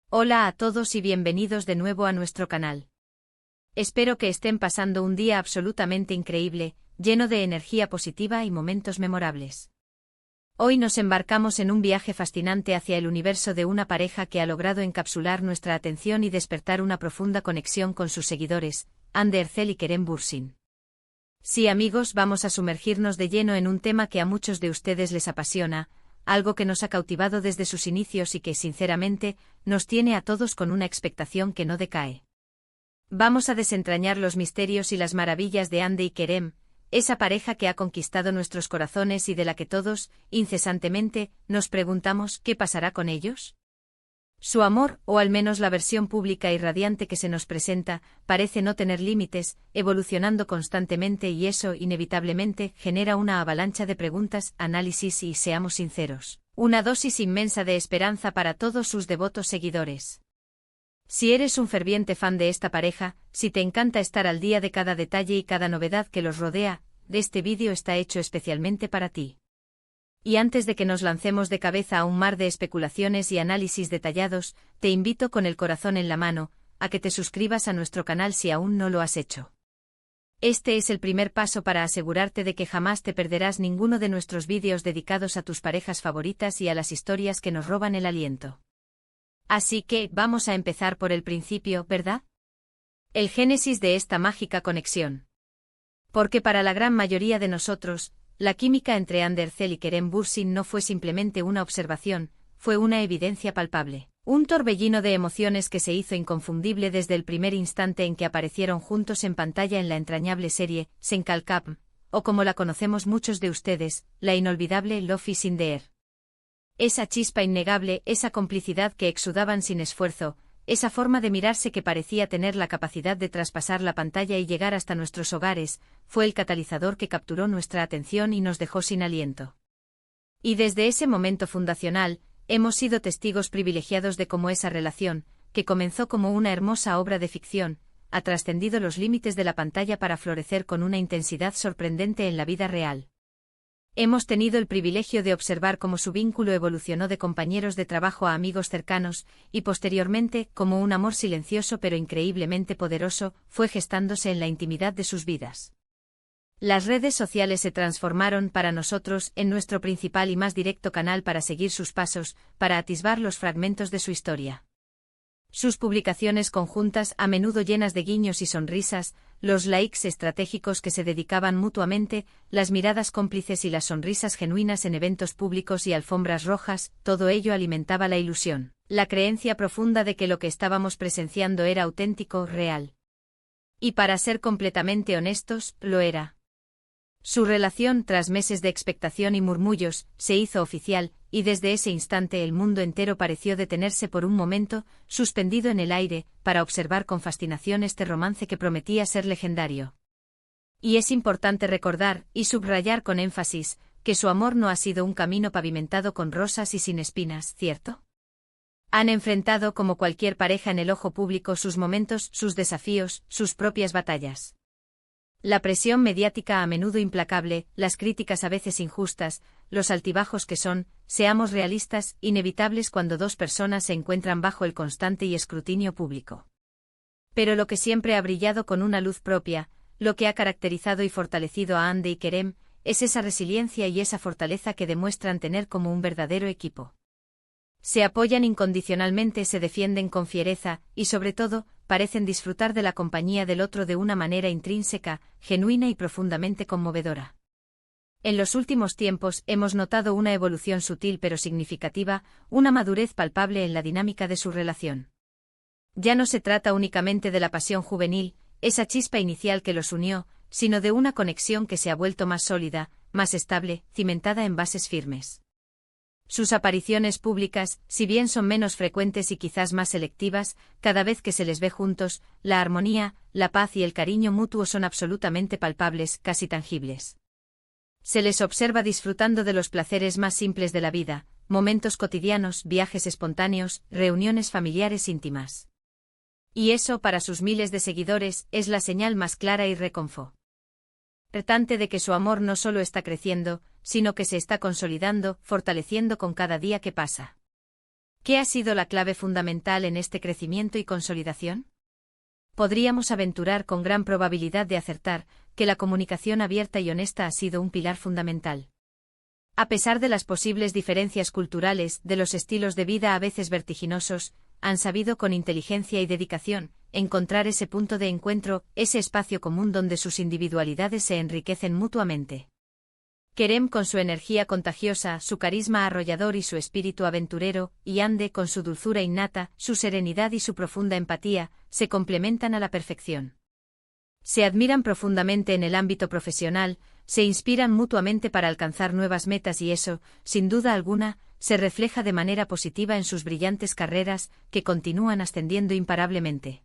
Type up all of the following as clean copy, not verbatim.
Hola a todos y bienvenidos de nuevo a nuestro canal. Espero que estén pasando un día absolutamente increíble, lleno de energía positiva y momentos memorables. Hoy nos embarcamos en un viaje fascinante hacia el universo de una pareja que ha logrado encapsular nuestra atención y despertar una profunda conexión con sus seguidores, Hande Erçel y Kerem Bürsin. Sí, amigos, vamos a sumergirnos de lleno en un tema que a muchos de ustedes les apasiona, algo que nos ha cautivado desde sus inicios y que, sinceramente, nos tiene a todos con una expectación que no decae. Vamos a desentrañar los misterios y las maravillas de Hande y Kerem, esa pareja que ha conquistado nuestros corazones y de la que todos, incesantemente, nos preguntamos ¿qué pasará con ellos? Su amor, o al menos la versión pública y radiante que se nos presenta, parece no tener límites, evolucionando constantemente y eso, inevitablemente, genera una avalancha de preguntas, análisis y, seamos sinceros, una dosis inmensa de esperanza para todos sus devotos seguidores. Si eres un ferviente fan de esta pareja, si te encanta estar al día de cada detalle y cada novedad que los rodea, este vídeo está hecho especialmente para ti. Y antes de que nos lancemos de cabeza a un mar de especulaciones y análisis detallados, te invito con el corazón en la mano, a que te suscribas a nuestro canal si aún no lo has hecho. Este es el primer paso para asegurarte de que jamás te perderás ninguno de nuestros vídeos dedicados a tus parejas favoritas y a las historias que nos roban el aliento. Así que, vamos a empezar por el principio, ¿verdad? El génesis de esta mágica conexión. Porque para la gran mayoría de nosotros, la química entre Hande Erçel y Kerem Bürsin no fue simplemente una observación, fue una evidencia palpable. Un torbellino de emociones que se hizo inconfundible desde el primer instante en que aparecieron juntos en pantalla en la entrañable serie, Sen Kalkap, o como la conocemos muchos de ustedes, la inolvidable Love is in the air. Esa chispa innegable, esa complicidad que exudaban sin esfuerzo, esa forma de mirarse que parecía tener la capacidad de traspasar la pantalla y llegar hasta nuestros hogares, fue el catalizador que capturó nuestra atención y nos dejó sin aliento. Y desde ese momento fundacional, hemos sido testigos privilegiados de cómo esa relación, que comenzó como una hermosa obra de ficción, ha trascendido los límites de la pantalla para florecer con una intensidad sorprendente en la vida real. Hemos tenido el privilegio de observar cómo su vínculo evolucionó de compañeros de trabajo a amigos cercanos, y posteriormente, como un amor silencioso pero increíblemente poderoso, fue gestándose en la intimidad de sus vidas. Las redes sociales se transformaron para nosotros en nuestro principal y más directo canal para seguir sus pasos, para atisbar los fragmentos de su historia. Sus publicaciones conjuntas, a menudo llenas de guiños y sonrisas, los likes estratégicos que se dedicaban mutuamente, las miradas cómplices y las sonrisas genuinas en eventos públicos y alfombras rojas, todo ello alimentaba la ilusión, la creencia profunda de que lo que estábamos presenciando era auténtico, real. Y para ser completamente honestos, lo era. Su relación, tras meses de expectación y murmullos, se hizo oficial, y desde ese instante el mundo entero pareció detenerse por un momento, suspendido en el aire, para observar con fascinación este romance que prometía ser legendario. Y es importante recordar, y subrayar con énfasis, que su amor no ha sido un camino pavimentado con rosas y sin espinas, ¿cierto? Han enfrentado como cualquier pareja en el ojo público sus momentos, sus desafíos, sus propias batallas. La presión mediática a menudo implacable, las críticas a veces injustas, los altibajos que son, seamos realistas, inevitables cuando dos personas se encuentran bajo el constante y escrutinio público. Pero lo que siempre ha brillado con una luz propia, lo que ha caracterizado y fortalecido a Hande y Kerem, es esa resiliencia y esa fortaleza que demuestran tener como un verdadero equipo. Se apoyan incondicionalmente, se defienden con fiereza, y sobre todo, parecen disfrutar de la compañía del otro de una manera intrínseca, genuina y profundamente conmovedora. En los últimos tiempos hemos notado una evolución sutil pero significativa, una madurez palpable en la dinámica de su relación. Ya no se trata únicamente de la pasión juvenil, esa chispa inicial que los unió, sino de una conexión que se ha vuelto más sólida, más estable, cimentada en bases firmes. Sus apariciones públicas, si bien son menos frecuentes y quizás más selectivas, cada vez que se les ve juntos, la armonía, la paz y el cariño mutuo son absolutamente palpables, casi tangibles. Se les observa disfrutando de los placeres más simples de la vida, momentos cotidianos, viajes espontáneos, reuniones familiares íntimas. Y eso, para sus miles de seguidores, es la señal más clara y reconfortante de que su amor no solo está creciendo, sino que se está consolidando, fortaleciendo con cada día que pasa. ¿Qué ha sido la clave fundamental en este crecimiento y consolidación? Podríamos aventurar con gran probabilidad de acertar que la comunicación abierta y honesta ha sido un pilar fundamental. A pesar de las posibles diferencias culturales, de los estilos de vida a veces vertiginosos, han sabido con inteligencia y dedicación encontrar ese punto de encuentro, ese espacio común donde sus individualidades se enriquecen mutuamente. Kerem con su energía contagiosa, su carisma arrollador y su espíritu aventurero, y Hande con su dulzura innata, su serenidad y su profunda empatía, se complementan a la perfección. Se admiran profundamente en el ámbito profesional, se inspiran mutuamente para alcanzar nuevas metas y eso, sin duda alguna, se refleja de manera positiva en sus brillantes carreras, que continúan ascendiendo imparablemente.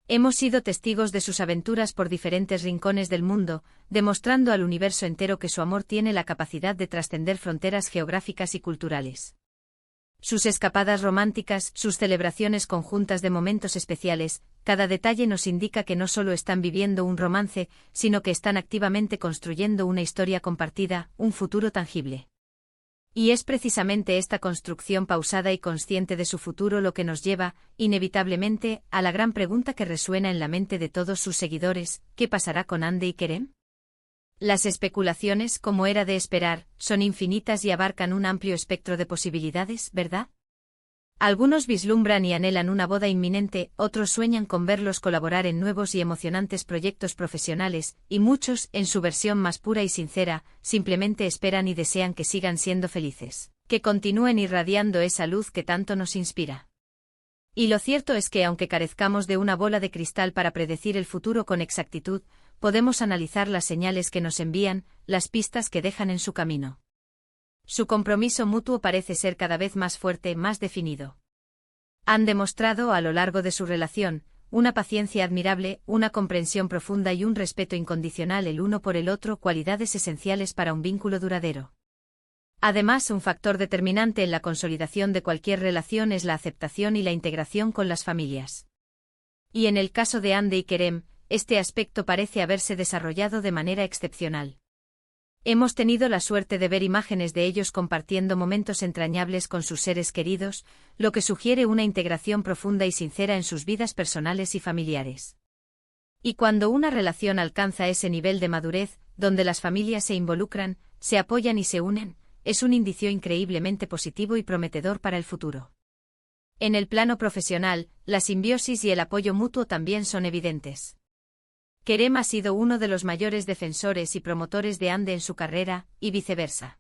Hemos sido testigos de sus aventuras por diferentes rincones del mundo, demostrando al universo entero que su amor tiene la capacidad de trascender fronteras geográficas y culturales. Sus escapadas románticas, sus celebraciones conjuntas de momentos especiales, cada detalle nos indica que no solo están viviendo un romance, sino que están activamente construyendo una historia compartida, un futuro tangible. Y es precisamente esta construcción pausada y consciente de su futuro lo que nos lleva, inevitablemente, a la gran pregunta que resuena en la mente de todos sus seguidores: ¿qué pasará con Hande y Kerem? Las especulaciones, como era de esperar, son infinitas y abarcan un amplio espectro de posibilidades, ¿verdad? Algunos vislumbran y anhelan una boda inminente, otros sueñan con verlos colaborar en nuevos y emocionantes proyectos profesionales, y muchos, en su versión más pura y sincera, simplemente esperan y desean que sigan siendo felices, que continúen irradiando esa luz que tanto nos inspira. Y lo cierto es que aunque carezcamos de una bola de cristal para predecir el futuro con exactitud, podemos analizar las señales que nos envían, las pistas que dejan en su camino. Su compromiso mutuo parece ser cada vez más fuerte, más definido. Han demostrado a lo largo de su relación una paciencia admirable, una comprensión profunda y un respeto incondicional el uno por el otro, cualidades esenciales para un vínculo duradero. Además, un factor determinante en la consolidación de cualquier relación es la aceptación y la integración con las familias. Y en el caso de Hande y Kerem, este aspecto parece haberse desarrollado de manera excepcional. Hemos tenido la suerte de ver imágenes de ellos compartiendo momentos entrañables con sus seres queridos, lo que sugiere una integración profunda y sincera en sus vidas personales y familiares. Y cuando una relación alcanza ese nivel de madurez, donde las familias se involucran, se apoyan y se unen, es un indicio increíblemente positivo y prometedor para el futuro. En el plano profesional, la simbiosis y el apoyo mutuo también son evidentes. Kerem ha sido uno de los mayores defensores y promotores de Hande en su carrera, y viceversa.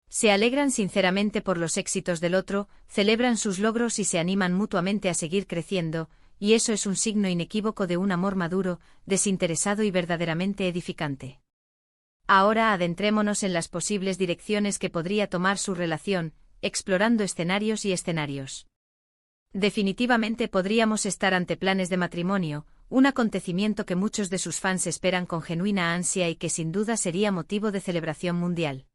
Se alegran sinceramente por los éxitos del otro, celebran sus logros y se animan mutuamente a seguir creciendo, y eso es un signo inequívoco de un amor maduro, desinteresado y verdaderamente edificante. Ahora adentrémonos en las posibles direcciones que podría tomar su relación, explorando escenarios y escenarios. Definitivamente podríamos estar ante planes de matrimonio, un acontecimiento que muchos de sus fans esperan con genuina ansia y que sin duda sería motivo de celebración mundial.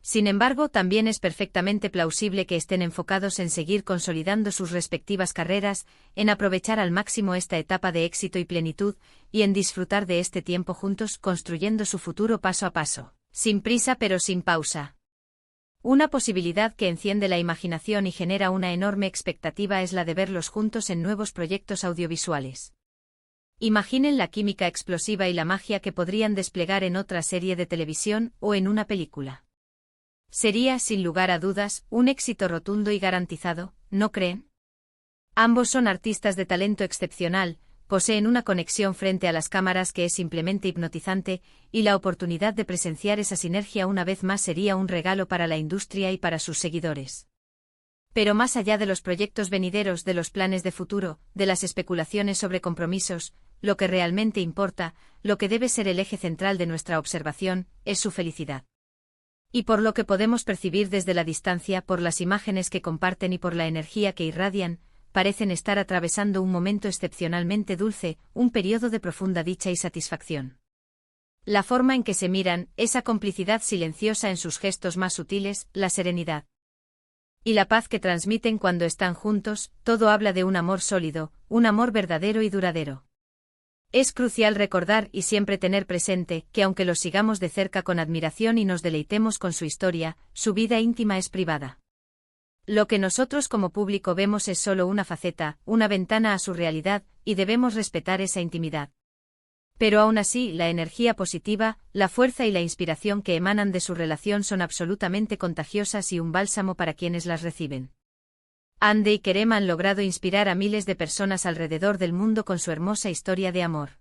Sin embargo, también es perfectamente plausible que estén enfocados en seguir consolidando sus respectivas carreras, en aprovechar al máximo esta etapa de éxito y plenitud, y en disfrutar de este tiempo juntos construyendo su futuro paso a paso, sin prisa pero sin pausa. Una posibilidad que enciende la imaginación y genera una enorme expectativa es la de verlos juntos en nuevos proyectos audiovisuales. Imaginen la química explosiva y la magia que podrían desplegar en otra serie de televisión o en una película. Sería, sin lugar a dudas, un éxito rotundo y garantizado, ¿no creen? Ambos son artistas de talento excepcional, poseen una conexión frente a las cámaras que es simplemente hipnotizante, y la oportunidad de presenciar esa sinergia una vez más sería un regalo para la industria y para sus seguidores. Pero más allá de los proyectos venideros, de los planes de futuro, de las especulaciones sobre compromisos, lo que realmente importa, lo que debe ser el eje central de nuestra observación, es su felicidad. Y por lo que podemos percibir desde la distancia, por las imágenes que comparten y por la energía que irradian, parecen estar atravesando un momento excepcionalmente dulce, un periodo de profunda dicha y satisfacción. La forma en que se miran, esa complicidad silenciosa en sus gestos más sutiles, la serenidad y la paz que transmiten cuando están juntos, todo habla de un amor sólido, un amor verdadero y duradero. Es crucial recordar y siempre tener presente que aunque los sigamos de cerca con admiración y nos deleitemos con su historia, su vida íntima es privada. Lo que nosotros como público vemos es solo una faceta, una ventana a su realidad, y debemos respetar esa intimidad. Pero aún así, la energía positiva, la fuerza y la inspiración que emanan de su relación son absolutamente contagiosas y un bálsamo para quienes las reciben. Hande y Kerem han logrado inspirar a miles de personas alrededor del mundo con su hermosa historia de amor.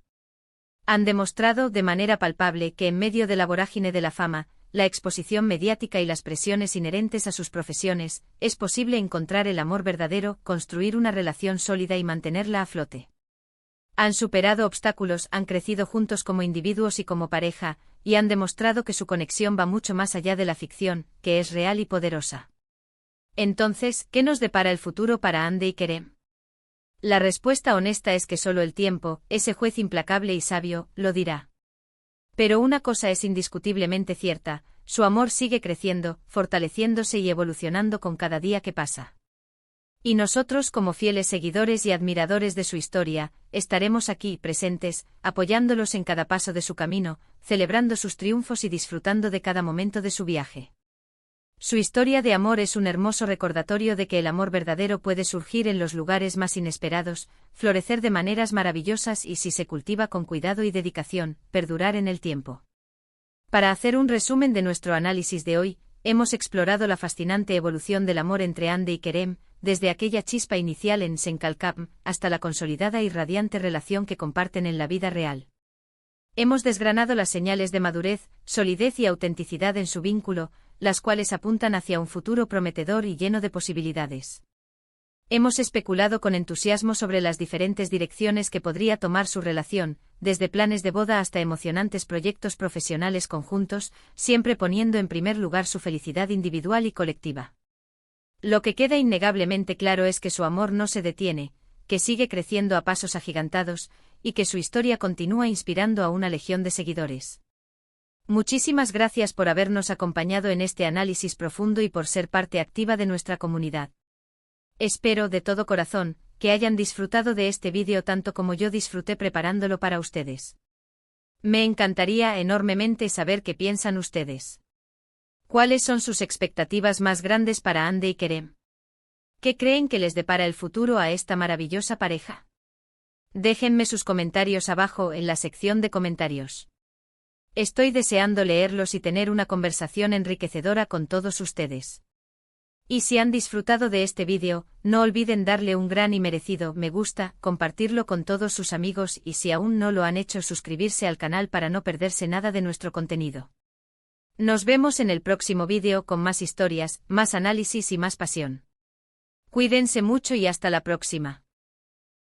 Han demostrado de manera palpable que en medio de la vorágine de la fama, la exposición mediática y las presiones inherentes a sus profesiones, es posible encontrar el amor verdadero, construir una relación sólida y mantenerla a flote. Han superado obstáculos, han crecido juntos como individuos y como pareja, y han demostrado que su conexión va mucho más allá de la ficción, que es real y poderosa. Entonces, ¿qué nos depara el futuro para Hande y Kerem? La respuesta honesta es que solo el tiempo, ese juez implacable y sabio, lo dirá. Pero una cosa es indiscutiblemente cierta, su amor sigue creciendo, fortaleciéndose y evolucionando con cada día que pasa. Y nosotros, como fieles seguidores y admiradores de su historia, estaremos aquí presentes, apoyándolos en cada paso de su camino, celebrando sus triunfos y disfrutando de cada momento de su viaje. Su historia de amor es un hermoso recordatorio de que el amor verdadero puede surgir en los lugares más inesperados, florecer de maneras maravillosas y, si se cultiva con cuidado y dedicación, perdurar en el tiempo. Para hacer un resumen de nuestro análisis de hoy, hemos explorado la fascinante evolución del amor entre Hande y Kerem, desde aquella chispa inicial en Senkalkam hasta la consolidada y radiante relación que comparten en la vida real. Hemos desgranado las señales de madurez, solidez y autenticidad en su vínculo, las cuales apuntan hacia un futuro prometedor y lleno de posibilidades. Hemos especulado con entusiasmo sobre las diferentes direcciones que podría tomar su relación, desde planes de boda hasta emocionantes proyectos profesionales conjuntos, siempre poniendo en primer lugar su felicidad individual y colectiva. Lo que queda innegablemente claro es que su amor no se detiene, que sigue creciendo a pasos agigantados, y que su historia continúa inspirando a una legión de seguidores. Muchísimas gracias por habernos acompañado en este análisis profundo y por ser parte activa de nuestra comunidad. Espero de todo corazón que hayan disfrutado de este vídeo tanto como yo disfruté preparándolo para ustedes. Me encantaría enormemente saber qué piensan ustedes. ¿Cuáles son sus expectativas más grandes para Hande y Kerem? ¿Qué creen que les depara el futuro a esta maravillosa pareja? Déjenme sus comentarios abajo en la sección de comentarios. Estoy deseando leerlos y tener una conversación enriquecedora con todos ustedes. Y si han disfrutado de este vídeo, no olviden darle un gran y merecido me gusta, compartirlo con todos sus amigos y si aún no lo han hecho suscribirse al canal para no perderse nada de nuestro contenido. Nos vemos en el próximo vídeo con más historias, más análisis y más pasión. Cuídense mucho y hasta la próxima.